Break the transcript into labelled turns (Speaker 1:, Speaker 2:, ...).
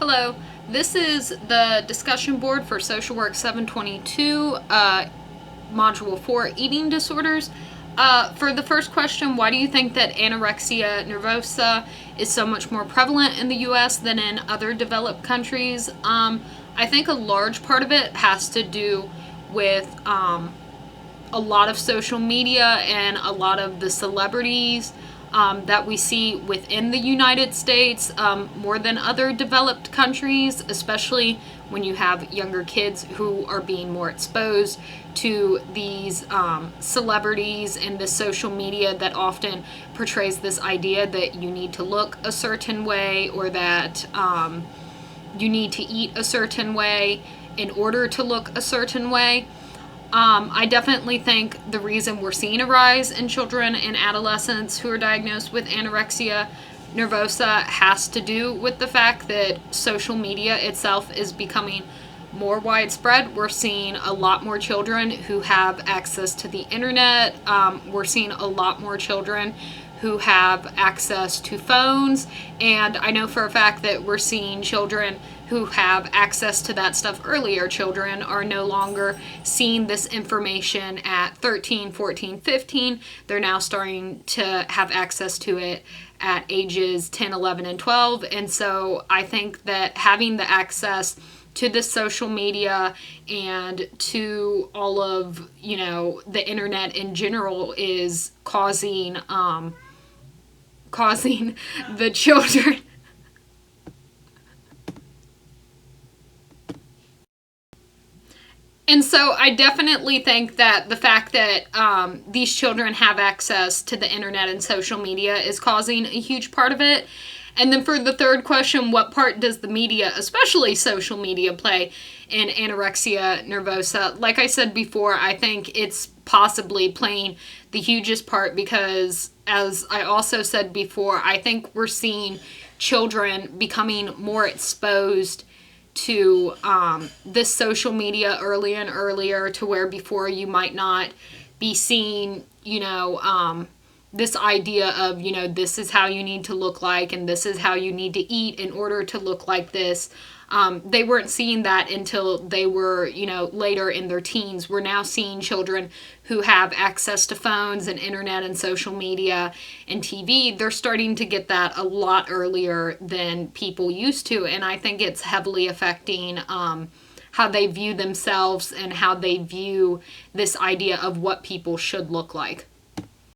Speaker 1: Hello, this is the discussion board for Social Work 722, Module 4, Eating Disorders. For the first question, why do you think that anorexia nervosa is so much more prevalent in the US than in other developed countries? I think a large part of it has to do with a lot of social media and a lot of the celebrities that we see within the United States more than other developed countries, especially when you have younger kids who are being more exposed to these celebrities and the social media that often portrays this idea that you need to look a certain way or that you need to eat a certain way in order to look a certain way. I definitely think the reason we're seeing a rise in children and adolescents who are diagnosed with anorexia nervosa has to do with the fact that social media itself is becoming more widespread. We're seeing a lot more children who have access to the internet. We're seeing a lot more children who have access to phones, and I know for a fact that we're seeing children who have access to that stuff earlier. Children are no longer seeing this information at 13, 14, 15. They're now starting to have access to it at ages 10, 11, and 12. And so I think that having the access to the social media and to all of, the internet in general is causing the children. And so I definitely think that the fact that these children have access to the internet and social media is causing a huge part of it. And then for the third question, what part does the media, especially social media, play in anorexia nervosa? Like I said before, I think it's possibly playing the hugest part because, as I also said before, I think we're seeing children becoming more exposed to this social media earlier and earlier, to where before you might not be seeing, this idea of, this is how you need to look like and this is how you need to eat in order to look like this. They weren't seeing that until they were, later in their teens. We're now seeing children who have access to phones and internet and social media and TV. They're starting to get that a lot earlier than people used to. And I think it's heavily affecting how they view themselves and how they view this idea of what people should look like.